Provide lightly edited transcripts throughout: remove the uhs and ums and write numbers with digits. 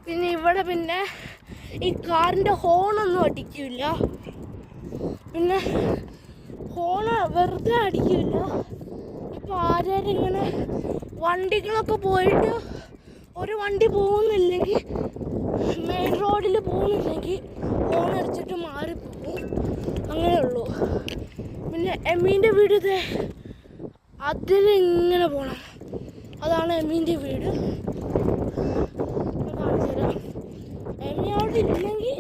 പിന്നെ ഇവിടെ പിന്നെ ഈ കാറിൻ്റെ ഹോണൊന്നും അടിക്കില്ല. പിന്നെ ഹോണ് വെറുതെ അടിക്കില്ല. ഇപ്പോൾ ആരെയും ഇങ്ങനെ വണ്ടികളൊക്കെ പോയിട്ട് ഒരു വണ്ടി പോകുന്നില്ലെങ്കിൽ, മെയിൻ റോഡിൽ പോകുന്നില്ലെങ്കിൽ ഹോൺ അടിച്ചിട്ട് മാറിപ്പോകും. അങ്ങനെയുള്ളൂ. പിന്നെ എമ്മീൻ്റെ വീട് അതിലിങ്ങനെ പോകണം. അതാണ് എമ്മീൻ്റെ വീട്. കാണിച്ചു തരാം. എമ്മി അവിടെ ഇല്ലെങ്കിൽ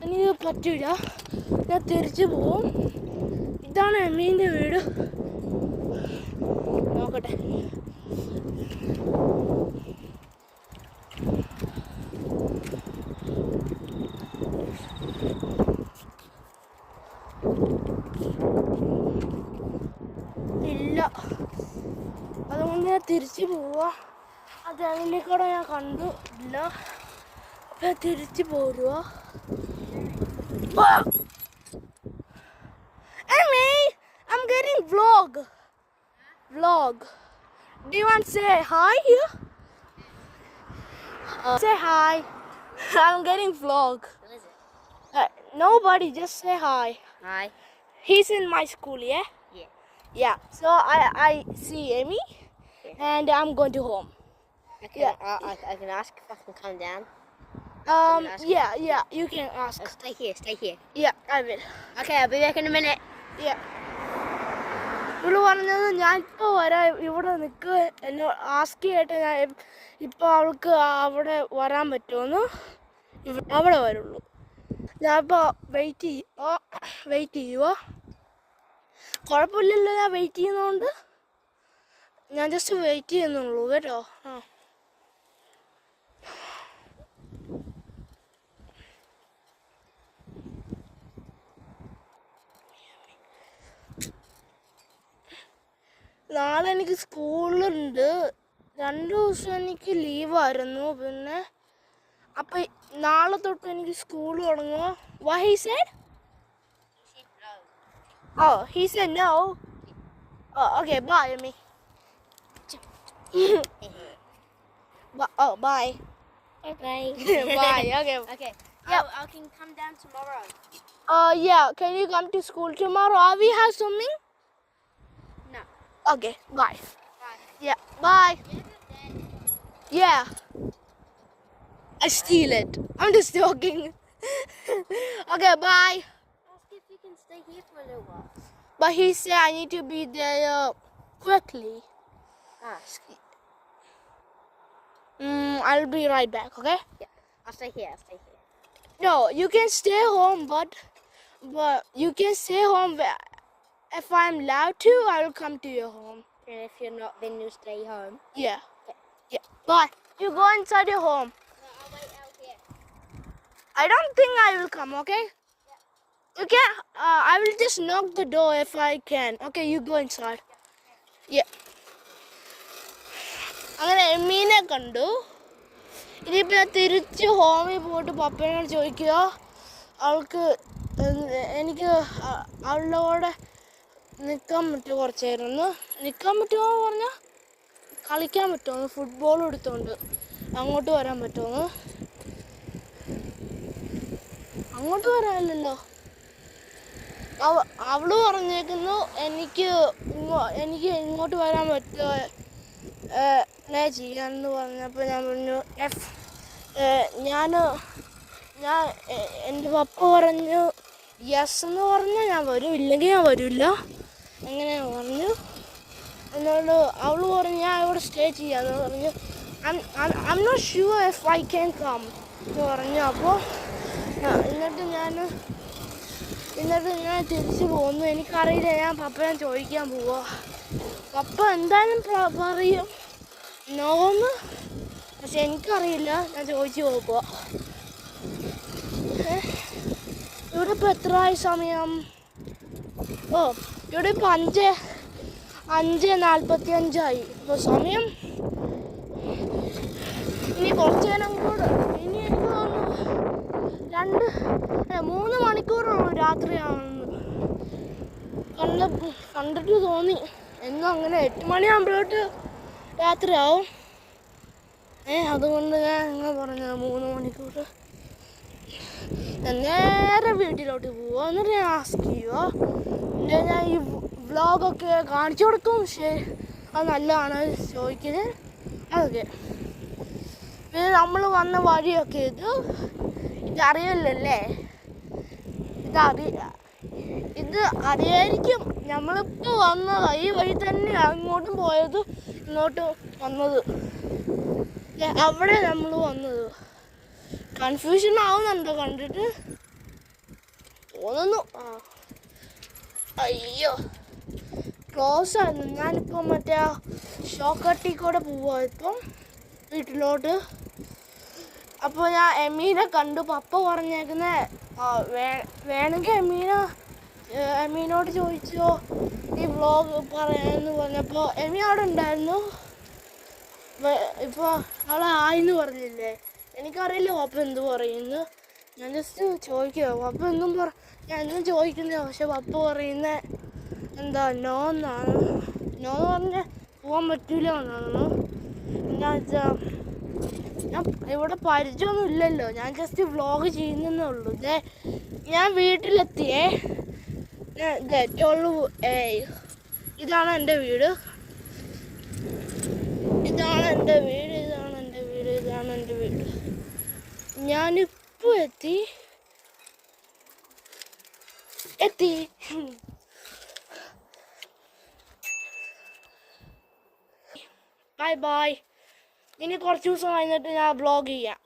എനിക്ക് പറ്റില്ല, ഞാൻ തിരിച്ചു പോവും. ഇതാണ് എമ്മീൻ്റെ വീട്. നോക്കട്ടെ. ഇല്ല, അതുകൊണ്ട് ഞാൻ തിരിച്ചു പോവാ. അത് അതിലേക്കൂടെ ഞാൻ കണ്ടു ഇല്ല. അപ്പം തിരിച്ചു പോരുക. I'm getting vlog. Do you want to say hi here? Say hi. I'm getting vlog. What is it? Nobody, just say hi. Hi. He's in my school, yeah? Yeah. Yeah. So I see Amy, and I'm going to home. Okay. Yeah. I can ask if I can come down. Yeah, you can ask. Stay here. Yeah, I will. Okay, I'll be back in a minute. Yeah. ഇവള് പറഞ്ഞത് ഞാൻ ഇപ്പോൾ വരാം, ഇവിടെ നിൽക്കുക എന്നോട് ask ചെയ്തിട്ട് ഞാൻ ഇപ്പോൾ അവൾക്ക് അവിടെ വരാൻ പറ്റുമെന്ന്. അവിടെ വരുള്ളൂ. ഞാനിപ്പോൾ വെയിറ്റ് ചെയ്യുക. കുഴപ്പമില്ലല്ലോ, ഞാൻ വെയിറ്റ് ചെയ്യുന്നതുകൊണ്ട് ഞാൻ ജസ്റ്റ് വെയിറ്റ് ചെയ്യുന്നുള്ളൂ കേട്ടോ. നാളെ എനിക്ക് സ്കൂളുണ്ട്. 2 ദിവസം എനിക്ക് ലീവായിരുന്നു. പിന്നെ അപ്പം നാളെ തൊട്ട് എനിക്ക് school തുടങ്ങുമോ? What he said? Oh, he said no. Oh, okay, bye, Amy. Bye. Bye. Bye, okay. Okay. Yep. I can come down tomorrow. Yeah, can you come to school tomorrow? We have swimming? No. Okay, bye. Bye. Yeah, bye. Yeah. I steal it. I'm just joking. Okay, bye. Ask if you can stay here for a little while. But he said I need to be there quickly. Ask. I'll be right back, okay? Yeah. I'll stay here. No, you can stay home, but you can stay home. If I'm allowed to, I will come to your home. And if you're not, then you stay home. Yeah. Bye. You go inside your home. No, I'll wait out here. I don't think I will come, okay? Yeah. You can. I will just knock the door if I can. Okay, you go inside. Yeah. അങ്ങനെ എമ്മീനെ കണ്ടു. ഇനിയിപ്പോൾ ഞാൻ തിരിച്ച് ഹോമിൽ പോയിട്ട് പപ്പേനോട് ചോദിക്കുക, എനിക്ക് അവളുടെ കൂടെ നിൽക്കാൻ പറ്റുമോ, കുറച്ച് നേരം നിൽക്കാൻ പറ്റുമോ പറഞ്ഞാൽ കളിക്കാൻ പറ്റുമോ, ഫുട്ബോൾ എടുത്തോണ്ട് അങ്ങോട്ട് വരാൻ പറ്റുമോ? അങ്ങോട്ട് വരാനില്ലല്ലോ. അവള് പറഞ്ഞേക്കുന്നു എനിക്ക് ഇങ്ങോട്ട് വരാൻ പറ്റുമോ പ്ലേ ചെയ്യാമെന്ന് പറഞ്ഞപ്പോൾ ഞാൻ പറഞ്ഞു ഞാൻ എൻ്റെ പപ്പ പറഞ്ഞു യെസ് എന്ന് പറഞ്ഞാൽ ഞാൻ വരും, ഇല്ലെങ്കിൽ ഞാൻ വരില്ല. അങ്ങനെ പറഞ്ഞു. എന്നോട് അവൾ പറഞ്ഞു ഞാൻ ഇവിടെ സ്റ്റേ ചെയ്യാമെന്ന് പറഞ്ഞു. I'm not sure if I can come എന്ന് പറഞ്ഞു. അപ്പോൾ എന്നിട്ട് ഞാൻ തിരിച്ചു പോന്നു. എനിക്കറിയില്ല, ഞാൻ പപ്പയെ ചോദിക്കാൻ പോവാ. പപ്പ എന്തായാലും പറയും നോന്ന്, പക്ഷെ എനിക്കറിയില്ല. ഞാൻ ചോദിച്ചു പോകുക. ഇവിടെ ഇപ്പോൾ എത്രയായി സമയം? ഇവിടെ ഇപ്പോൾ 5:45 ഇപ്പോൾ സമയം. ഇനി കുറച്ച് നേരം കൂടെ, ഇനി എനിക്ക് തോന്നുന്നു 3 മണിക്കൂറുള്ളൂ രാത്രിയാണെന്ന് കണ്ടിട്ട് തോന്നി. എന്നും അങ്ങനെ 8 മണിയാകുമ്പോഴോട്ട് രാത്രിയാവും. അതുകൊണ്ട് ഞാൻ നിങ്ങൾ പറഞ്ഞത് 3 മണിക്കൂർ ഞാൻ നേരെ വീട്ടിലോട്ട് പോവുക. എന്നിട്ട് ഞാൻ ആസ്ക് ചെയ്യുക, ഞാൻ ഈ വ്ളോഗൊക്കെ കാണിച്ചു കൊടുക്കും, ശരി അത് നല്ലതാണ് ചോദിക്കുന്നത് അതൊക്കെ. പിന്നെ നമ്മൾ വന്ന വഴിയൊക്കെ ഇതറിയില്ലല്ലേ, ഇത് അറിയായിരിക്കും. നമ്മളിപ്പോൾ വന്നത് ഈ വഴി തന്നെ അങ്ങോട്ടും പോയത് ഇങ്ങോട്ടും വന്നത്, അവിടെ നമ്മൾ വന്നത്. കൺഫ്യൂഷൻ ആവുന്നുണ്ടോ കണ്ടിട്ട് തോന്നുന്നു? അയ്യോ ക്ലോസ് ആയിരുന്നു. ഞാനിപ്പോൾ മറ്റേ ഷോർട്ട് കട്ടിൽ കൂടെ പോവാ ഇപ്പം വീട്ടിലോട്ട്. അപ്പോൾ ഞാൻ എമീനെ കണ്ടു. പപ്പ പറഞ്ഞേക്കുന്ന വേണമെങ്കിൽ എമീനോട് ചോദിച്ചോ ഈ വ്ളോഗ് പറയാമെന്ന് പറഞ്ഞപ്പോൾ എമി അവിടെ ഉണ്ടായിരുന്നു. ഇപ്പോൾ അവളെ ആയിന്ന് പറഞ്ഞില്ലേ, എനിക്കറിയില്ല പപ്പ എന്ത് പറയുന്നു. ഞാൻ ജസ്റ്റ് ചോദിക്കുക, പപ്പ ഞാൻ എന്നും ചോദിക്കുന്നത്, പക്ഷെ പപ്പ പറയുന്ന എന്താ നോ എന്നാണ്. നോ എന്ന് പറഞ്ഞാൽ പോകാൻ പറ്റില്ല എന്നാണ്. എന്താ വെച്ചാൽ ഞാൻ ഇവിടെ പരിചയമൊന്നും ഇല്ലല്ലോ, ഞാൻ ജസ്റ്റ് വ്ളോഗ് ചെയ്യുന്നേ ഉള്ളൂ. ഞാൻ വീട്ടിലെത്തിയേ. ഇതാണ് എൻ്റെ വീട്, ഇതാണ് എൻ്റെ വീട്, ഇതാണ് എൻ്റെ വീട്, ഇതാണ് എൻ്റെ വീട്. ഞാനിപ്പോൾ എത്തി. Bye bye. ഇനി കുറച്ച് ദിവസം കഴിഞ്ഞിട്ട് ഞാൻ വ്ളോഗ് ചെയ്യാം.